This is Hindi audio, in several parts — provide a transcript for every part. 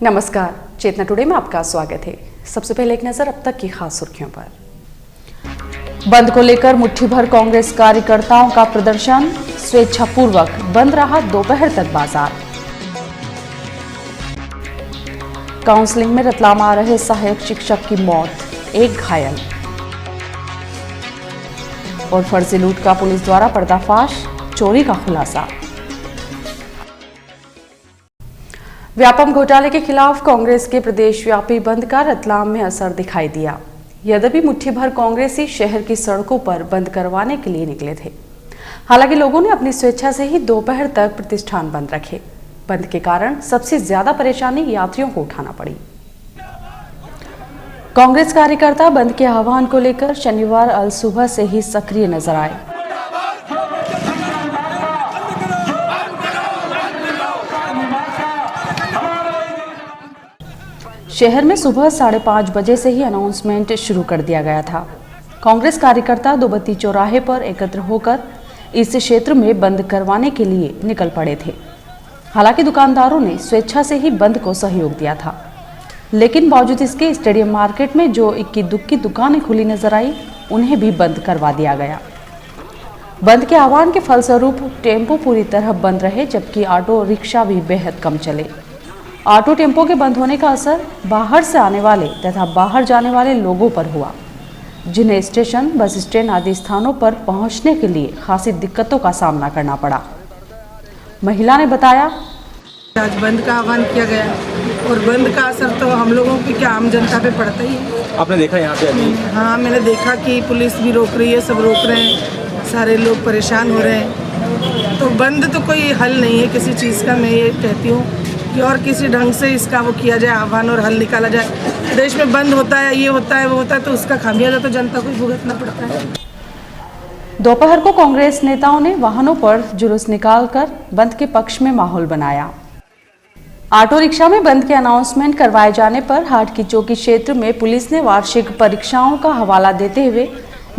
नमस्कार, चेतना टुडे में आपका स्वागत है। सबसे पहले एक नजर अब तक की खास सुर्खियों पर। बंद को लेकर मुट्ठी भर कांग्रेस कार्यकर्ताओं का प्रदर्शन, स्वेच्छापूर्वक बंद रहा दोपहर तक बाजार। काउंसलिंग में रतलाम आ रहे सहायक शिक्षक की मौत, एक घायल। और फर्जी लूट का पुलिस द्वारा पर्दाफाश, चोरी का खुलासा। व्यापम घोटाले के खिलाफ कांग्रेस के प्रदेशव्यापी बंद का रतलाम में असर दिखाई दिया। यद्यपि मुट्ठी भर कांग्रेसी शहर की सड़कों पर बंद करवाने के लिए निकले थे। हालांकि लोगों ने अपनी स्वेच्छा से ही दोपहर तक प्रतिष्ठान बंद रखे। बंद के कारण सबसे ज्यादा परेशानी यात्रियों को उठाना पड़ी। कांग्रेस कार्यकर्ता बंद के आह्वान को लेकर शनिवार अल सुबह से ही सक्रिय नजर आए। शहर में सुबह 5:30 बजे से ही अनाउंसमेंट शुरू कर दिया गया था। कांग्रेस कार्यकर्ता दोबत्ती चौराहे पर एकत्र होकर इस क्षेत्र में बंद करवाने के लिए निकल पड़े थे। हालांकि दुकानदारों ने स्वेच्छा से ही बंद को सहयोग दिया था, लेकिन बावजूद इसके स्टेडियम मार्केट में जो इक्की दुक्की दुकानें खुली नजर आई, उन्हें भी बंद करवा दिया गया। बंद के आह्वान के फलस्वरूप टेम्पो पूरी तरह बंद रहे, जबकि ऑटो रिक्शा भी बेहद कम चले। ऑटो टेम्पो के बंद होने का असर बाहर से आने वाले तथा बाहर जाने वाले लोगों पर हुआ, जिन्हें स्टेशन, बस स्टैंड आदि स्थानों पर पहुंचने के लिए खासी दिक्कतों का सामना करना पड़ा। महिला ने बताया, आज बंद का आह्वान किया गया और बंद का असर तो हम लोगों की क्या आम जनता पे पड़ता ही है। आपने देखा यहाँ पे अभी? हाँ, मैंने देखा कि पुलिस भी रोक रही है, सब रोक रहे हैं, सारे लोग परेशान हो रहे हैं। तो बंद तो कोई हल नहीं है किसी चीज़ का। मैं ये कहती हूँ कि और किसी ढंग से इसका वो किया जाए, आह्वान और हल निकाला जाए। देश में बंद होता है, ये होता है, वो होता है, तो उसका खामियाजा तो जनता को भुगतना पड़ता है। दोपहर को कांग्रेस नेताओं ने वाहनों पर जुलूस निकालकर बंद के पक्ष में माहौल बनाया। ऑटो रिक्शा में बंद के अनाउंसमेंट करवाए जाने पर हाट की चौकी क्षेत्र में पुलिस ने वार्षिक परीक्षाओं का हवाला देते हुए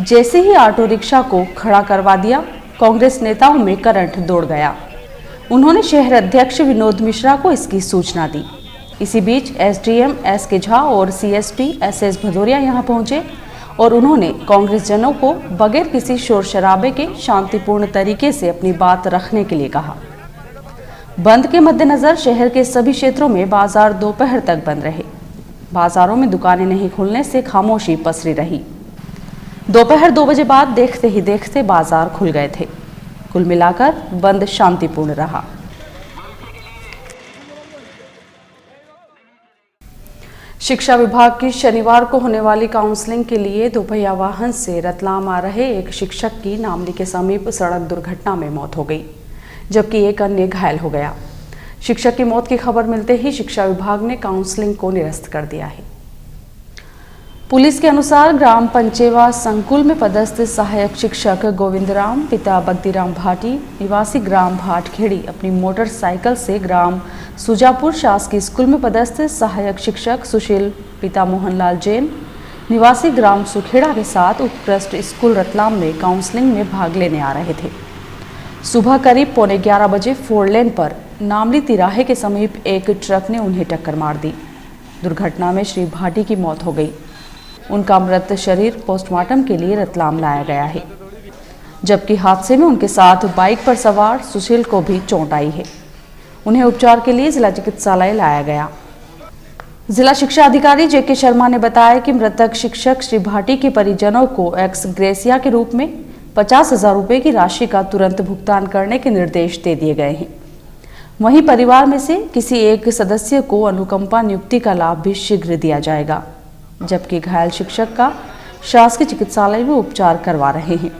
जैसे ही ऑटो रिक्शा को खड़ा करवा दिया, कांग्रेस नेताओं में करंट दौड़ गया। उन्होंने शहर अध्यक्ष विनोद मिश्रा को इसकी सूचना दी। इसी बीच एसडीएम एसके झा और सीएसपी एसएस भदौरिया यहां पहुंचे और उन्होंने कांग्रेस जनों को बगैर किसी शोर शराबे के शांतिपूर्ण तरीके से अपनी बात रखने के लिए कहा। बंद के मद्देनजर शहर के सभी क्षेत्रों में बाजार दोपहर तक बंद रहे। बाजारों में दुकानें नहीं खुलने से खामोशी पसरी रही। दोपहर 2 बजे बाद देखते ही देखते बाजार खुल गए थे। कुल मिलाकर बंद शांतिपूर्ण रहा। शिक्षा विभाग की शनिवार को होने वाली काउंसलिंग के लिए दोपहिया वाहन से रतलाम आ रहे एक शिक्षक की नामली के समीप सड़क दुर्घटना में मौत हो गई, जबकि एक अन्य घायल हो गया। शिक्षक की मौत की खबर मिलते ही शिक्षा विभाग ने काउंसलिंग को निरस्त कर दिया है। पुलिस के अनुसार ग्राम पंचेवा संकुल में पदस्थ सहायक शिक्षक गोविंदराम पिता बद्दीराम भाटी निवासी ग्राम भाटखेड़ी अपनी मोटरसाइकिल से ग्राम सुजापुर शासकीय स्कूल में पदस्थ सहायक शिक्षक सुशील पिता मोहनलाल जैन निवासी ग्राम सुखेड़ा के साथ उत्कृष्ट स्कूल रतलाम में काउंसलिंग में भाग लेने आ रहे थे। सुबह करीब 11:15 बजे 4 लेन पर नामली तिराहे के समीप एक ट्रक ने उन्हें टक्कर मार दी। दुर्घटना में श्री भाटी की मौत हो गई। उनका मृत शरीर पोस्टमार्टम के लिए रतलाम लाया गया है, जबकि हादसे में उनके साथ बाइक पर सवार सुशील को भी चोट आई है। उन्हें उपचार के लिए जिला चिकित्सालय लाया गया। जिला शिक्षा अधिकारी जेके शर्मा ने बताया कि मृतक शिक्षक श्री भाटी के परिजनों को एक्स ग्रेसिया के रूप में 50,000 रुपए की राशि का तुरंत भुगतान करने के निर्देश दे दिए गए हैं। वहीं परिवार में से किसी एक सदस्य को अनुकंपा नियुक्ति का लाभ भी शीघ्र दिया जाएगा, जबकि घायल शिक्षक का शासकीय चिकित्सालय में उपचार करवा रहे हैं।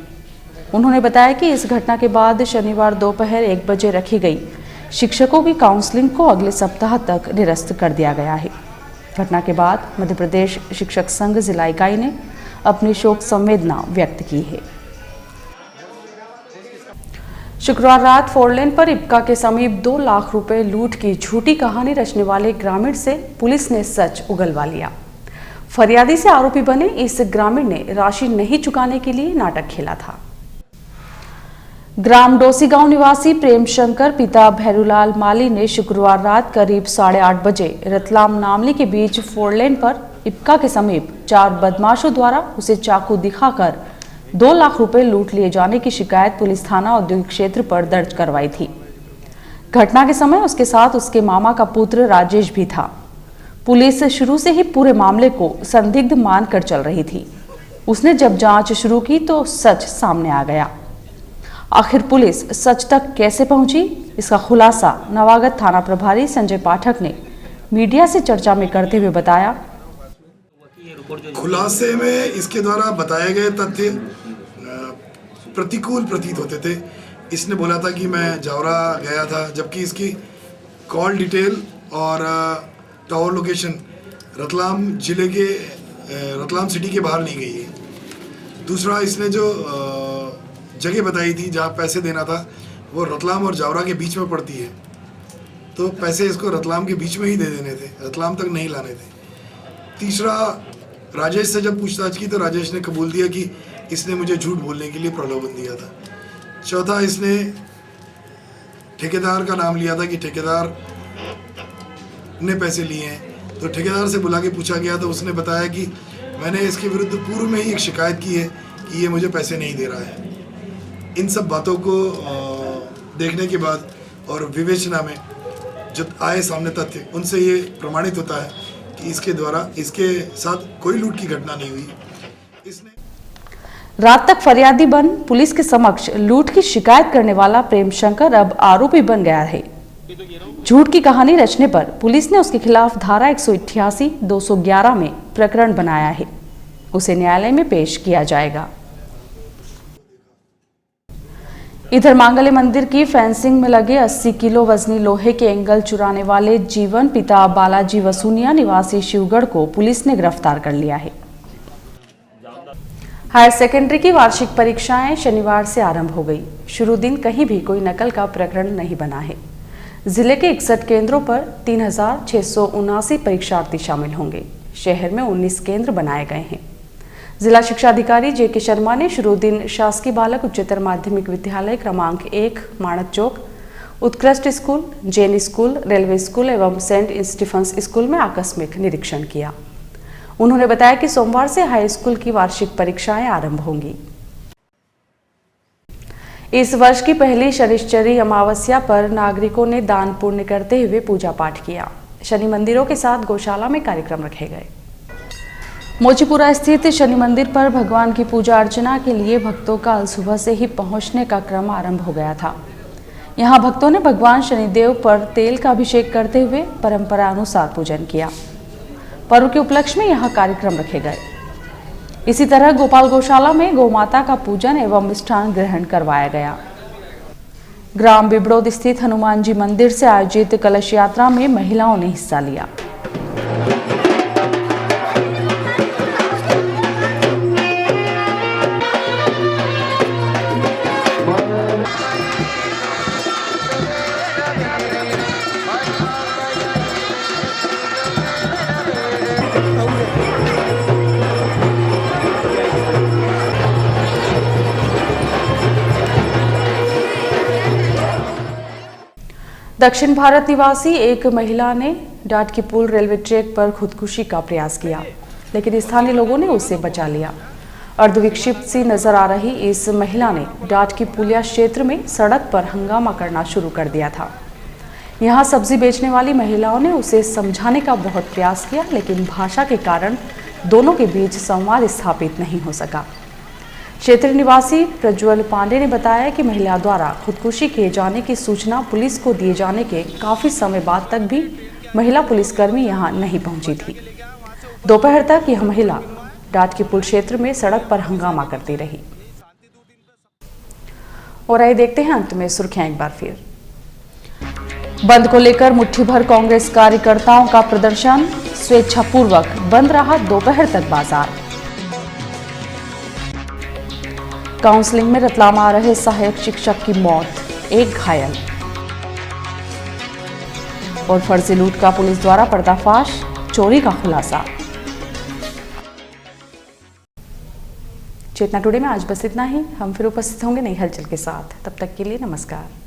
उन्होंने बताया कि इस घटना के बाद शनिवार दोपहर 1 बजे रखी गई शिक्षकों की काउंसलिंग को अगले सप्ताह तक निरस्त कर दिया गया है। घटना के बाद मध्य प्रदेश शिक्षक संघ जिला इकाई ने अपनी शोक संवेदना व्यक्त की है। शुक्रवार रात 4 लेन पर इब्का के समीप 2 लाख रुपए लूट की झूठी कहानी रचने वाले ग्रामीण से पुलिस ने सच उगलवा लिया। फरियादी से आरोपी बने इस ग्रामीण ने राशि नहीं चुकाने के लिए नाटक खेला था। ग्राम डोसी गांव निवासी प्रेम शंकर पिता भैरूलाल माली ने शुक्रवार रात करीब 8:30 बजे रतलाम नामली के बीच 4 लेन पर इप्का के समीप 4 बदमाशों द्वारा उसे चाकू दिखाकर 2 लाख रुपए लूट लिए जाने की शिकायत पुलिस थाना औद्योगिक क्षेत्र पर दर्ज करवाई थी। घटना के समय उसके साथ उसके मामा का पुत्र राजेश भी था। पुलिस शुरू से ही पूरे मामले को संदिग्ध मानकर चल रही थी। उसने जब जांच शुरू की तो सच सामने आ गया। आखिर पुलिस सच तक कैसे पहुंची, इसका खुलासा नवागत थाना प्रभारी संजय पाठक ने मीडिया से चर्चा में करते हुए बताया। खुलासे में इसके द्वारा बताए गए तथ्य प्रतिकूल प्रतीत होते थे। इसने बोला था कि मैं जावरा गया था, जबकि इसकी कॉल डिटेल और टावर लोकेशन रतलाम जिले के रतलाम सिटी के बाहर ली गई है। दूसरा, इसने जो जगह बताई थी जहाँ पैसे देना था वो रतलाम और जावरा के बीच में पड़ती है, तो पैसे इसको रतलाम के बीच में ही दे देने थे, रतलाम तक नहीं लाने थे। तीसरा, राजेश से जब पूछताछ की तो राजेश ने कबूल दिया कि इसने मुझे झूठ बोलने के लिए प्रलोभन दिया था। चौथा, इसने ठेकेदार का नाम लिया था कि ठेकेदार ने पैसे लिए हैं, तो ठेकेदार से बुला के पूछा गया तो उसने बताया कि मैंने इसके विरुद्ध पूर्व में ही एक शिकायत की है कि ये मुझे पैसे नहीं दे रहा है। इन सब बातों को देखने के बाद और विवेचना में जो आए सामने तथ्य, उनसे ये प्रमाणित होता है कि इसके द्वारा इसके साथ कोई लूट की घटना नहीं हुई। इसने रात तक फरियादी बन पुलिस के समक्ष लूट की शिकायत करने वाला प्रेम शंकर अब आरोपी बन गया है। झूठ की कहानी रचने पर पुलिस ने उसके खिलाफ धारा 188, 211 में प्रकरण बनाया है। उसे न्यायालय में पेश किया जाएगा। इधर मांगल्य मंदिर की फेंसिंग में लगे 80 किलो वजनी लोहे के एंगल चुराने वाले जीवन पिता बालाजी वसूनिया निवासी शिवगढ़ को पुलिस ने गिरफ्तार कर लिया है। हायर सेकेंडरी की वार्षिक परीक्षाएं शनिवार से आरंभ हो गई। शुरू दिन कहीं भी कोई नकल का प्रकरण नहीं बना है। जिले के 61 केंद्रों पर 3679 परीक्षार्थी शामिल होंगे। शहर में 19 केंद्र बनाए गए हैं। जिला शिक्षा अधिकारी जे.के. शर्मा ने शुरू दिन शासकीय बालक उच्चतर माध्यमिक विद्यालय क्रमांक 1 माणक चौक, उत्कृष्ट school, Jain school, railway school एवं सेंट स्टीफंस स्कूल में आकस्मिक निरीक्षण किया। उन्होंने बताया कि सोमवार से हाई स्कूल की वार्षिक परीक्षाएं आरंभ होंगी। इस वर्ष की पहली शनिश्चरी अमावस्या पर नागरिकों ने दान पुण्य करते हुए पूजा पाठ किया। शनि मंदिरों के साथ गौशाला में कार्यक्रम रखे गए। मोचीपुरा स्थित शनि मंदिर पर भगवान की पूजा अर्चना के लिए भक्तों का सुबह से ही पहुंचने का क्रम आरंभ हो गया था। यहां भक्तों ने भगवान शनिदेव पर तेल का अभिषेक करते हुए परंपरा अनुसार पूजन किया। पर्व के उपलक्ष्य में यहां कार्यक्रम रखे गए। इसी तरह गोपाल गौशाला में गौमाता का पूजन एवं मिष्ठान ग्रहण करवाया गया। ग्राम बिबड़ोद स्थित हनुमान जी मंदिर से आयोजित कलश यात्रा में महिलाओं ने हिस्सा लिया। दक्षिण भारत निवासी एक महिला ने डाट की पुल रेलवे ट्रैक पर खुदकुशी का प्रयास किया, लेकिन स्थानीय लोगों ने उसे बचा लिया। अर्धविक्षिप्त सी नजर आ रही इस महिला ने डाट की पुलिया क्षेत्र में सड़क पर हंगामा करना शुरू कर दिया था। यहां सब्जी बेचने वाली महिलाओं ने उसे समझाने का बहुत प्रयास किया, लेकिन भाषा के कारण दोनों के बीच संवाद स्थापित नहीं हो सका। क्षेत्रीय निवासी प्रज्वल पांडे ने बताया कि महिला द्वारा खुदकुशी किए जाने की सूचना पुलिस को दिए जाने के काफी समय बाद तक भी महिला पुलिसकर्मी यहां नहीं पहुंची थी। दोपहर तक यह महिला डाट की पुल क्षेत्र में सड़क पर हंगामा करती रही। और आइए देखते हैं अंत में सुर्खियां एक बार फिर। बंद को लेकर मुट्ठी भर कांग्रेस कार्यकर्ताओं का प्रदर्शन, स्वेच्छापूर्वक बंद रहा दोपहर तक बाजार। काउंसलिंग में रतलाम आ रहे सहायक शिक्षक की मौत, 1 घायल। और फर्जी लूट का पुलिस द्वारा पर्दाफाश, चोरी का खुलासा। चेतना टुडे में आज बस इतना ही। हम फिर उपस्थित होंगे नई हलचल के साथ। तब तक के लिए नमस्कार।